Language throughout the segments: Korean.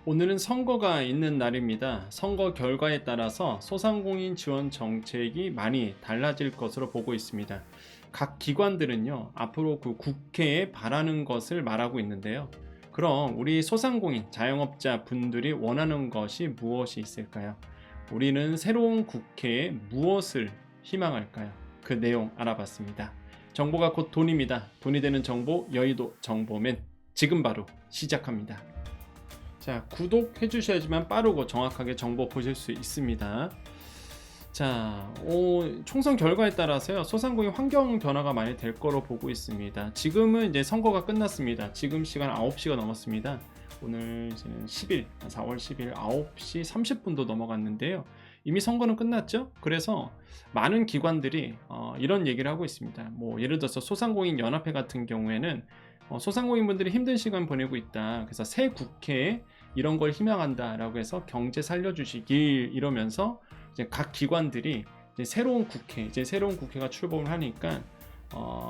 오늘은 선거가 있는 날입니다. 선거 결과에 따라서 소상공인 지원 정책이 많이 달라질 것으로 보고 있습니다. 각 기관들은요, 앞으로 그 국회에 바라는 것을 말하고 있는데요. 그럼 우리 소상공인 자영업자 분들이 원하는 것이 무엇이 있을까요? 우리는 새로운 국회에 무엇을 희망할까요? 그 내용 알아봤습니다. 정보가 곧 돈입니다. 돈이 되는 정보, 여의도 정보맨. 지금 바로 시작합니다. 자, 구독해 주셔야지만 빠르고 정확하게 정보 보실 수 있습니다. 자, 총선 결과에 따라서요, 소상공인 환경 변화가 많이 될 거로 보고 있습니다. 지금은 이제 선거가 끝났습니다. 지금 시간 9시가 넘었습니다. 오늘 이제는 4월 10일 9시 30분도 넘어갔는데요. 이미 선거는 끝났죠? 그래서 많은 기관들이 이런 얘기를 하고 있습니다. 뭐 예를 들어서 소상공인 연합회 같은 경우에는 소상공인분들이 힘든 시간 보내고 있다. 그래서 새 국회에 이런 걸 희망한다라고 해서 경제 살려주시길 이러면서 이제 각 기관들이 이제 새로운 국회가 출범을 하니까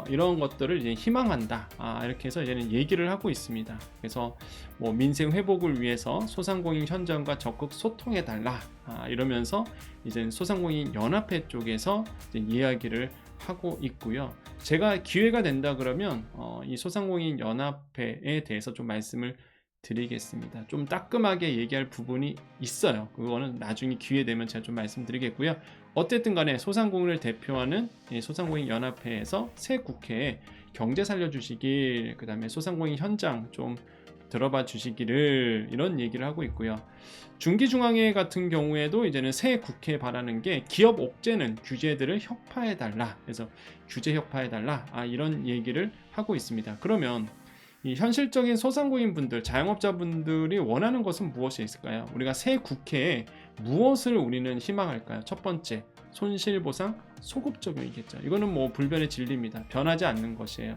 이런 것들을 이제 희망한다. 이렇게 해서 이제는 얘기를 하고 있습니다. 그래서 뭐 민생 회복을 위해서 소상공인 현장과 적극 소통해 달라. 이러면서 이제 소상공인 연합회 쪽에서 이제 이야기를 하고 있고요. 제가 기회가 된다 그러면 이 소상공인 연합회에 대해서 좀 말씀을 드리겠습니다. 좀 따끔하게 얘기할 부분이 있어요. 그거는 나중에 기회 되면 제가 좀 말씀드리겠고요. 어쨌든 간에 소상공인을 대표하는 소상공인 연합회에서 새 국회에 경제 살려주시길, 그 다음에 소상공인 현장 좀 들어봐 주시기를 이런 얘기를 하고 있고요. 중기중앙회 같은 경우에도 이제는 새 국회에 바라는 게 기업 옥죄는 규제들을 혁파해달라. 그래서 규제 혁파해달라. 이런 얘기를 하고 있습니다. 그러면 이 현실적인 소상공인 분들, 자영업자분들이 원하는 것은 무엇이 있을까요? 우리가 새 국회에 무엇을 우리는 희망할까요? 첫 번째, 손실보상 소급 적용이겠죠. 이거는 뭐 불변의 진리입니다. 변하지 않는 것이에요.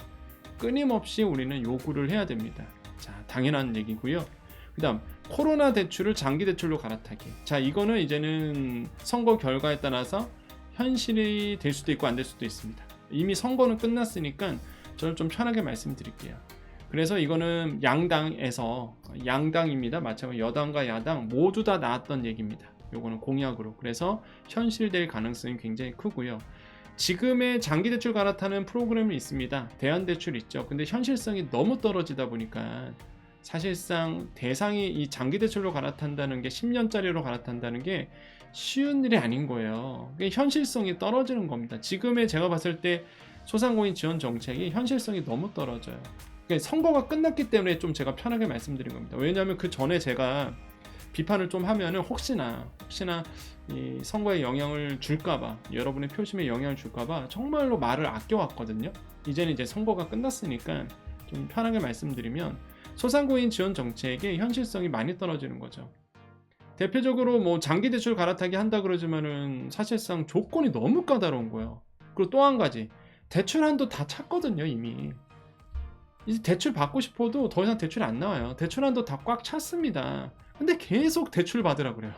끊임없이 우리는 요구를 해야 됩니다. 자, 당연한 얘기고요. 그 다음, 코로나 대출을 장기 대출로 갈아타기. 자, 이거는 이제는 선거 결과에 따라서 현실이 될 수도 있고 안 될 수도 있습니다. 이미 선거는 끝났으니까 저는 좀 편하게 말씀드릴게요. 그래서 이거는 양당입니다. 마찬가지로 여당과 야당 모두 다 나왔던 얘기입니다. 요거는 공약으로. 그래서 현실될 가능성이 굉장히 크고요. 지금의 장기대출 갈아타는 프로그램이 있습니다. 대안대출 있죠. 근데 현실성이 너무 떨어지다 보니까 사실상 대상이 이 장기대출로 갈아탄다는 게 10년짜리로 갈아탄다는 게 쉬운 일이 아닌 거예요. 현실성이 떨어지는 겁니다. 지금의 제가 봤을 때 소상공인 지원 정책이 현실성이 너무 떨어져요. 선거가 끝났기 때문에 좀 제가 편하게 말씀드린 겁니다. 왜냐하면 그 전에 제가 비판을 좀 하면은 혹시나 이 선거에 영향을 줄까봐, 여러분의 표심에 영향을 줄까봐 정말로 말을 아껴왔거든요. 이제는 이제 선거가 끝났으니까 좀 편하게 말씀드리면 소상공인 지원 정책의 현실성이 많이 떨어지는 거죠. 대표적으로 뭐 장기 대출 갈아타기 한다 그러지만은 사실상 조건이 너무 까다로운 거예요. 그리고 또 한 가지, 대출 한도 다 찼거든요, 이미. 이제 대출 받고 싶어도 더 이상 대출이 안 나와요. 대출 한도 다 꽉 찼습니다. 근데 계속 대출 받으라 그래요.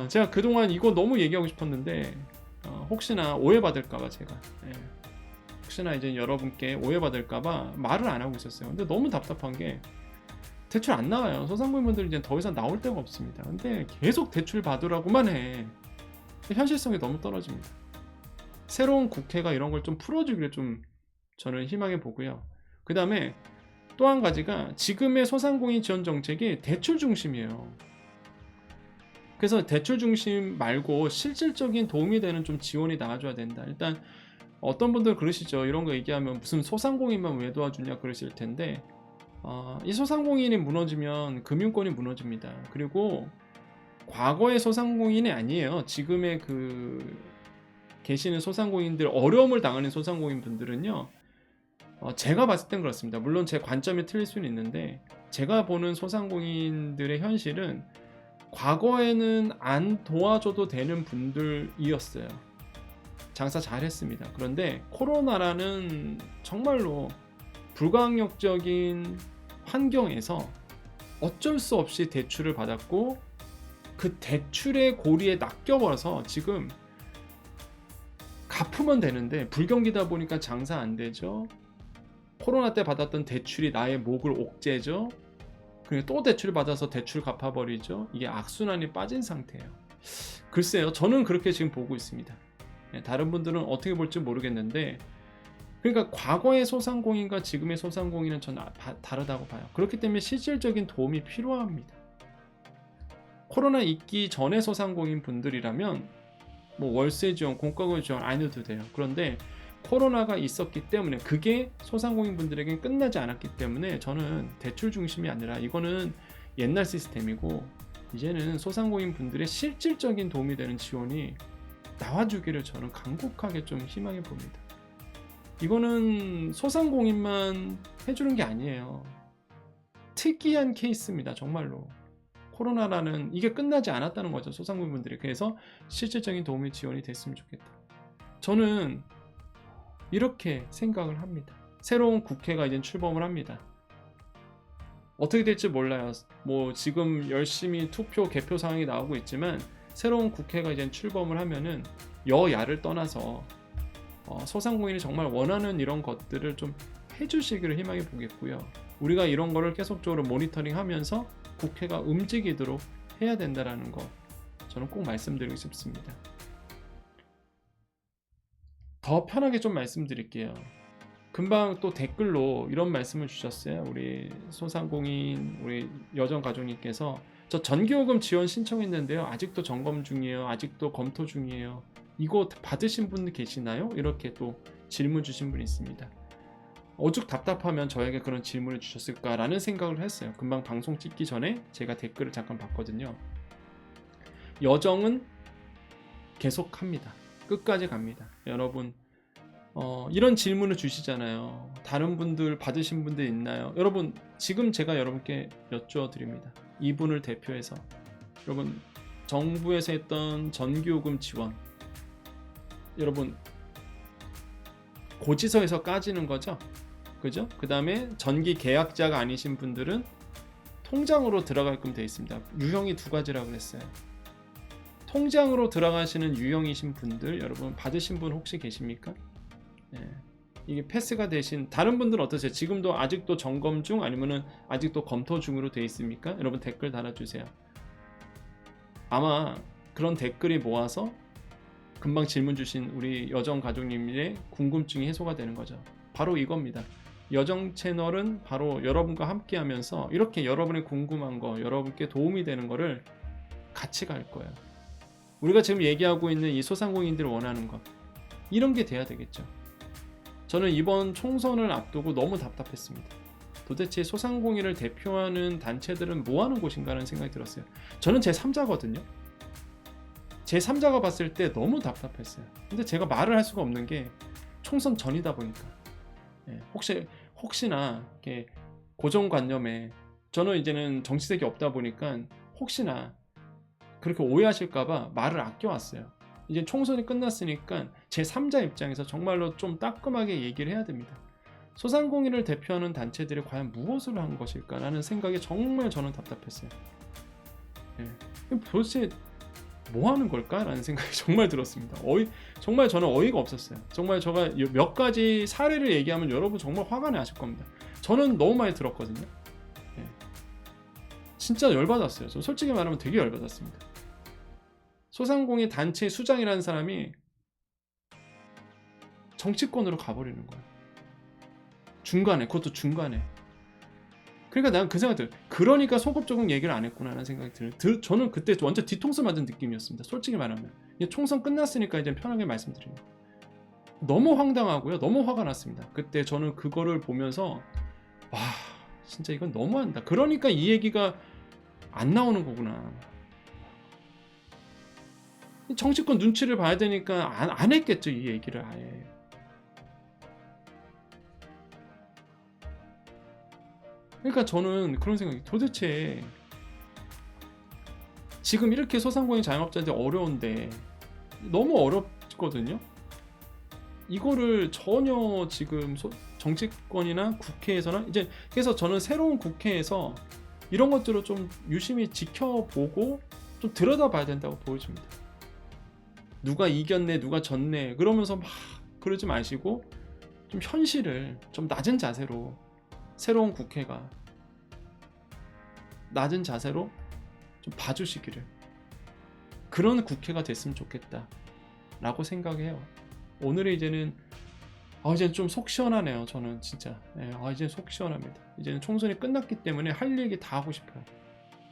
제가 그동안 이거 너무 얘기하고 싶었는데 혹시나 오해받을까봐 제가 혹시나 이제 여러분께 오해받을까봐 말을 안 하고 있었어요. 근데 너무 답답한 게 대출 안 나와요. 소상공인분들 이제 더 이상 나올 데가 없습니다. 근데 계속 대출 받으라고만 해. 현실성이 너무 떨어집니다. 새로운 국회가 이런 걸 좀 풀어주기를 좀 저는 희망해 보고요. 그 다음에 또 한 가지가 지금의 소상공인 지원 정책이 대출 중심이에요. 그래서 대출 중심 말고 실질적인 도움이 되는 좀 지원이 나와줘야 된다. 일단 어떤 분들 그러시죠. 이런 거 얘기하면 무슨 소상공인만 왜 도와주냐 그러실 텐데 이 소상공인이 무너지면 금융권이 무너집니다. 그리고 과거의 소상공인이 아니에요. 지금의 계시는 소상공인들, 어려움을 당하는 소상공인 분들은요, 제가 봤을 땐 그렇습니다. 물론 제 관점이 틀릴 수는 있는데 제가 보는 소상공인들의 현실은 과거에는 안 도와줘도 되는 분들이었어요. 장사 잘했습니다. 그런데 코로나라는 정말로 불가항력적인 환경에서 어쩔 수 없이 대출을 받았고 그 대출의 고리에 낚여버려서 지금 갚으면 되는데 불경기다 보니까 장사 안 되죠. 코로나 때 받았던 대출이 나의 목을 옥죄죠. 그리고 또 대출 받아서 대출 갚아버리죠. 이게 악순환이 빠진 상태예요. 글쎄요, 저는 그렇게 지금 보고 있습니다. 다른 분들은 어떻게 볼지 모르겠는데, 그러니까 과거의 소상공인과 지금의 소상공인은 저는 다르다고 봐요. 그렇기 때문에 실질적인 도움이 필요합니다. 코로나 있기 전에 소상공인 분들이라면 뭐 월세 지원, 공과금 지원 안 해도 돼요. 그런데 코로나가 있었기 때문에, 그게 소상공인 분들에겐 끝나지 않았기 때문에 저는 대출 중심이 아니라 이거는 옛날 시스템이고, 이제는 소상공인 분들의 실질적인 도움이 되는 지원이 나와주기를 저는 간곡하게 좀 희망해 봅니다. 이거는 소상공인만 해주는 게 아니에요. 특이한 케이스입니다. 정말로. 코로나라는 이게 끝나지 않았다는 거죠. 소상공인분들이. 그래서 실질적인 도움이 지원이 됐으면 좋겠다. 저는 이렇게 생각을 합니다. 새로운 국회가 이제 출범을 합니다. 어떻게 될지 몰라요. 뭐 지금 열심히 투표 개표 상황이 나오고 있지만, 새로운 국회가 이제 출범을 하면은 여야를 떠나서 소상공인이 정말 원하는 이런 것들을 좀 해주시기를 희망해 보겠고요. 우리가 이런 거를 계속적으로 모니터링하면서 국회가 움직이도록 해야 된다라는 거, 저는 꼭 말씀드리고 싶습니다. 더 편하게 좀 말씀드릴게요. 금방 또 댓글로 이런 말씀을 주셨어요. 우리 소상공인, 우리 여정가족님께서 저 전기요금 지원 신청했는데요, 아직도 점검 중이에요, 아직도 검토 중이에요, 이거 받으신 분 계시나요? 이렇게 또 질문 주신 분이 있습니다. 오죽 답답하면 저에게 그런 질문을 주셨을까라는 생각을 했어요. 금방 방송 찍기 전에 제가 댓글을 잠깐 봤거든요. 여정은 계속합니다. 끝까지 갑니다. 여러분, 이런 질문을 주시잖아요. 다른 분들 받으신 분들 있나요? 여러분, 지금 제가 여러분께 여쭈어드립니다. 이분을 대표해서 여러분, 정부에서 했던 전기요금 지원, 여러분 고지서에서 까지는 거죠, 그죠? 그 다음에 전기 계약자가 아니신 분들은 통장으로 들어가게끔 되어 있습니다. 유형이 두 가지라고 그랬어요. 통장으로 들어가시는 유형이신 분들, 여러분 받으신 분 혹시 계십니까? 이게 패스가 되신 다른 분들은 어떠세요? 지금도 아직도 점검 중, 아니면은 아직도 검토 중으로 되어 있습니까? 여러분 댓글 달아주세요. 아마 그런 댓글이 모아서 금방 질문 주신 우리 여정 가족님의 궁금증이 해소가 되는 거죠. 바로 이겁니다. 여정 채널은 바로 여러분과 함께 하면서 이렇게 여러분의 궁금한 거, 여러분께 도움이 되는 거를 같이 갈 거예요. 우리가 지금 얘기하고 있는 이 소상공인들이 원하는 것, 이런 게 돼야 되겠죠. 저는 이번 총선을 앞두고 너무 답답했습니다. 도대체 소상공인을 대표하는 단체들은 뭐 하는 곳인가 하는 생각이 들었어요. 저는 제3자거든요. 제3자가 봤을 때 너무 답답했어요. 근데 제가 말을 할 수가 없는 게 총선 전이다 보니까. 혹시나 이렇게 고정관념에, 저는 이제는 정치색이 없다 보니까 혹시나 그렇게 오해하실까봐 말을 아껴왔어요. 이제 총선이 끝났으니까 제3자 입장에서 정말로 좀 따끔하게 얘기를 해야 됩니다. 소상공인을 대표하는 단체들이 과연 무엇을 한 것일까라는 생각이 정말 저는 답답했어요. 도대체 뭐 하는 걸까라는 생각이 정말 들었습니다. 정말 저는 어이가 없었어요. 정말 제가 몇 가지 사례를 얘기하면 여러분 정말 화가 나실 겁니다. 저는 너무 많이 들었거든요. 진짜 열받았어요. 저 솔직히 말하면 되게 열받았습니다. 소상공인 단체 수장이라는 사람이 정치권으로 가버리는 거예요. 중간에, 그것도 중간에. 그러니까 난 그 생각이 들어요. 그러니까 소급적인 얘기를 안 했구나 라는 생각이 들어요. 저는 그때 완전 뒤통수 맞은 느낌이었습니다. 솔직히 말하면. 총선 끝났으니까 이제 편하게 말씀드립니다. 너무 황당하고요. 너무 화가 났습니다. 그때 저는 그거를 보면서 와, 진짜 이건 너무한다. 그러니까 이 얘기가 안 나오는 거구나. 정치권 눈치를 봐야 되니까 안 했겠죠, 이 얘기를 아예. 그러니까 저는 그런 생각이, 도대체 지금 이렇게 소상공인 자영업자들 어려운데, 너무 어렵거든요. 이거를 전혀 지금 정치권이나 국회에서나 이제, 그래서 저는 새로운 국회에서 이런 것들을 좀 유심히 지켜보고 좀 들여다봐야 된다고 보여집니다. 누가 이겼네, 누가 졌네 그러면서 막 그러지 마시고 좀 현실을 좀 낮은 자세로 새로운 국회가 낮은 자세로 좀 봐주시기를, 그런 국회가 됐으면 좋겠다 라고 생각해요. 오늘의 이제는 이제는 좀 속 시원하네요. 저는 진짜 이제 속 시원합니다. 이제는 총선이 끝났기 때문에 할 얘기 다 하고 싶어요.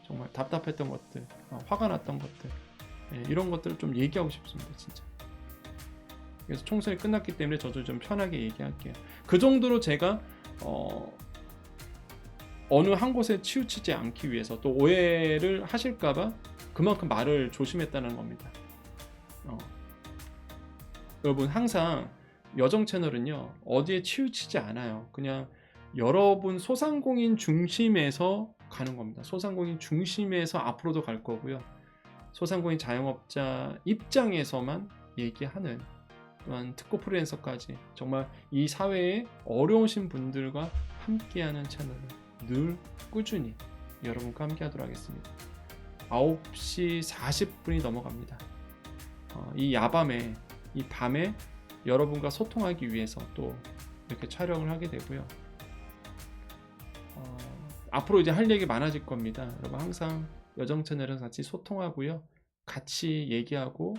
정말 답답했던 것들, 화가 났던 것들, 이런 것들을 좀 얘기하고 싶습니다. 진짜. 그래서 총선이 끝났기 때문에 저도 좀 편하게 얘기할게요. 그 정도로 제가 어느 한 곳에 치우치지 않기 위해서, 또 오해를 하실까봐 그만큼 말을 조심했다는 겁니다. 여러분, 항상 여정 채널은요 어디에 치우치지 않아요. 그냥 여러분 소상공인 중심에서 가는 겁니다. 소상공인 중심에서 앞으로도 갈 거고요. 소상공인 자영업자 입장에서만 얘기하는, 또한 특고 프리랜서까지 정말 이 사회에 어려우신 분들과 함께하는 채널을 늘 꾸준히 여러분과 함께하도록 하겠습니다. 9시 40분이 넘어갑니다. 이 야밤에, 이 밤에 여러분과 소통하기 위해서 또 이렇게 촬영을 하게 되고요. 앞으로 이제 할 얘기 많아질 겁니다. 여러분, 항상 여정 채널은 같이 소통하고요, 같이 얘기하고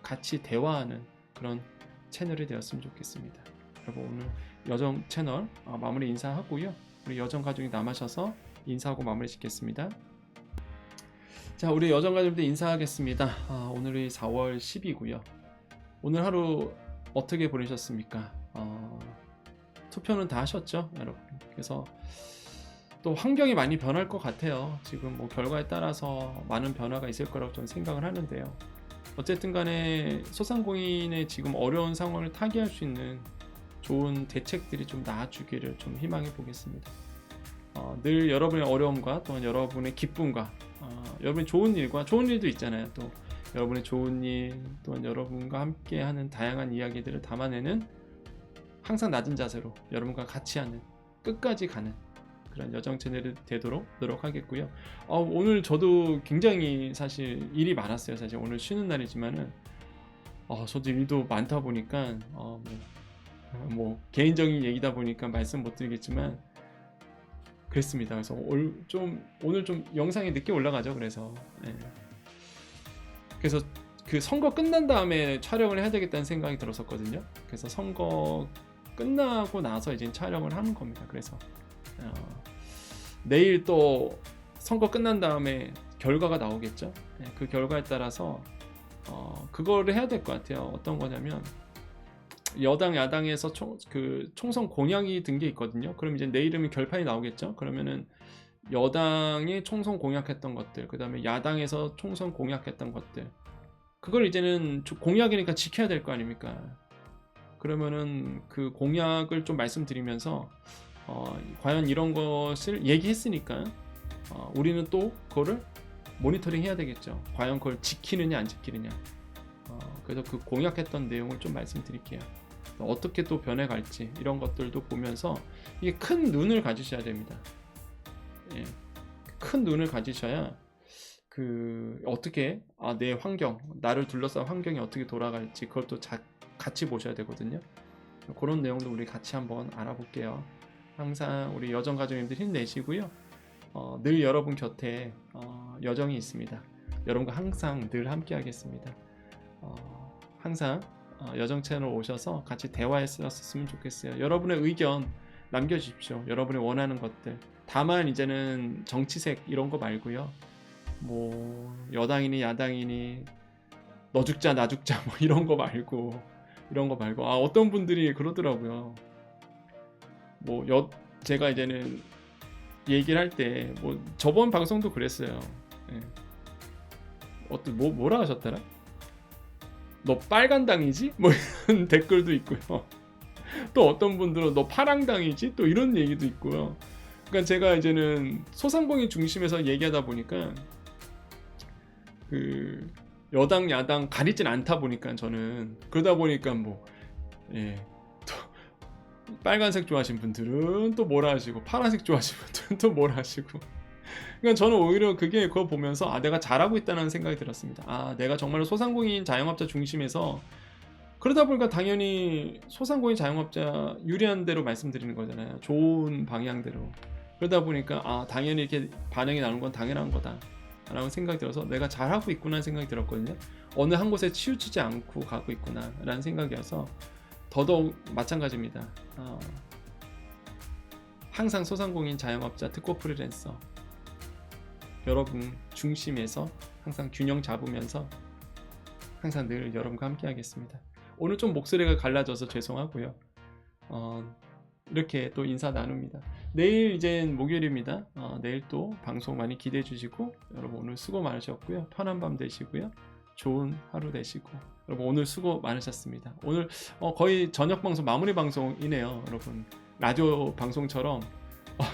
같이 대화하는 그런 채널이 되었으면 좋겠습니다. 여러분, 오늘 여정 채널 마무리 인사하고요, 우리 여정 가족이 남으셔서 인사하고 마무리 짓겠습니다. 자, 우리 여정 가족들 인사하겠습니다. 오늘이 4월 10이고요. 오늘 하루 어떻게 보내셨습니까? 투표는 다 하셨죠, 여러분? 그래서 또 환경이 많이 변할 것 같아요. 지금 뭐 결과에 따라서 많은 변화가 있을 거라고 저는 생각을 하는데요. 어쨌든 간에 소상공인의 지금 어려운 상황을 타개할 수 있는 좋은 대책들이 좀 나와주기를 좀 희망해 보겠습니다. 늘 여러분의 어려움과 또한 여러분의 기쁨과 여러분의 좋은 일과, 좋은 일도 있잖아요. 또 여러분의 좋은 일, 또한 여러분과 함께하는 다양한 이야기들을 담아내는, 항상 낮은 자세로 여러분과 같이 하는, 끝까지 가는 그런 여정 채널이 되도록 노력하겠고요. 오늘 저도 굉장히 사실 일이 많았어요. 사실 오늘 쉬는 날이지만은 저도 일도 많다 보니까 뭐 개인적인 얘기다 보니까 말씀 못 드리겠지만 그랬습니다. 그래서 오늘 좀 영상이 늦게 올라가죠. 그래서 그래서 그 선거 끝난 다음에 촬영을 해야 되겠다는 생각이 들었었거든요. 그래서 선거 끝나고 나서 이제 촬영을 하는 겁니다. 그래서 내일 또 선거 끝난 다음에 결과가 나오겠죠. 그 결과에 따라서 그거를 해야 될 것 같아요. 어떤 거냐면, 여당 야당에서 총선 공약이 든 게 있거든요. 그럼 이제 내일이면 결판이 나오겠죠. 그러면은 여당이 총선 공약했던 것들, 그 다음에 야당에서 총선 공약했던 것들, 그걸 이제는 공약이니까 지켜야 될 거 아닙니까? 그러면은 그 공약을 좀 말씀드리면서 과연 이런 것을 얘기했으니까 우리는 또 그거를 모니터링 해야 되겠죠. 과연 그걸 지키느냐 안 지키느냐. 그래서 그 공약했던 내용을 좀 말씀드릴게요. 어떻게 또 변해갈지 이런 것들도 보면서, 이게 큰 눈을 가지셔야 됩니다. 큰 눈을 가지셔야 어떻게 내 환경, 나를 둘러싼 환경이 어떻게 돌아갈지 그것도 같이 보셔야 되거든요. 그런 내용도 우리 같이 한번 알아볼게요. 항상 우리 여정 가족님들 힘내시고요. 늘 여러분 곁에 여정이 있습니다. 여러분과 항상 늘 함께 하겠습니다. 항상 여정 채널 오셔서 같이 대화했었으면 좋겠어요. 여러분의 의견 남겨주십시오. 여러분이 원하는 것들. 다만 이제는 정치색 이런 거 말고요. 뭐 여당이니 야당이니 너 죽자 나 죽자 뭐 이런 거 말고 어떤 분들이 그러더라고요. 제가 이제는 얘기를 할 때 저번 방송도 그랬어요. 뭐라 하셨더라? 너 빨간당이지? 뭐 이런 댓글도 있고요. 또 어떤 분들은 너 파랑당이지? 또 이런 얘기도 있고요. 그러니까 제가 이제는 소상공인 중심에서 얘기하다 보니까 여당 야당 가리진 않다 보니까, 저는 그러다 보니까 또 빨간색 좋아하시는 분들은 또 뭐라 하시고, 파란색 좋아하시는 분들은 또 뭐라 하시고. 그러니까 저는 오히려 그거 보면서 내가 잘하고 있다는 생각이 들었습니다. 내가 정말로 소상공인 자영업자 중심에서, 그러다 보니까 당연히 소상공인 자영업자 유리한 대로 말씀드리는 거잖아요. 좋은 방향대로. 그러다 보니까 당연히 이렇게 반응이 나오는 건 당연한 거다 라는 생각이 들어서 내가 잘하고 있구나 생각이 들었거든요. 어느 한 곳에 치우치지 않고 가고 있구나 라는 생각이어서 더더욱 마찬가지입니다. 항상 소상공인, 자영업자, 특고 프리랜서 여러분 중심에서 항상 균형 잡으면서 항상 늘 여러분과 함께 하겠습니다. 오늘 좀 목소리가 갈라져서 죄송하고요. 이렇게 또 인사 나눕니다. 내일 이제 목요일입니다. 내일 또 방송 많이 기대해 주시고 여러분 오늘 수고 많으셨고요. 편한 밤 되시고요. 좋은 하루 되시고 여러분 오늘 수고 많으셨습니다. 오늘 거의 저녁 방송 마무리 방송이네요. 여러분 라디오 방송처럼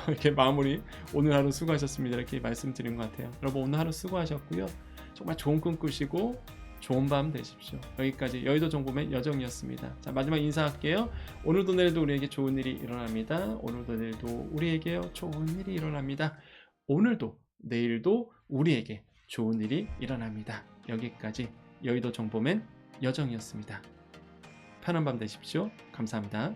이렇게 마무리 오늘 하루 수고하셨습니다 이렇게 말씀드린 것 같아요. 여러분 오늘 하루 수고하셨고요. 정말 좋은 꿈 꾸시고 좋은 밤 되십시오. 여기까지 여의도 정보맨 여정이었습니다. 자, 마지막 인사할게요. 오늘도 내일도 우리에게 좋은 일이 일어납니다. 오늘도 내일도 우리에게 좋은 일이 일어납니다. 오늘도 내일도 우리에게 좋은 일이 일어납니다. 여기까지 여의도 정보맨 여정이었습니다. 편한 밤 되십시오. 감사합니다.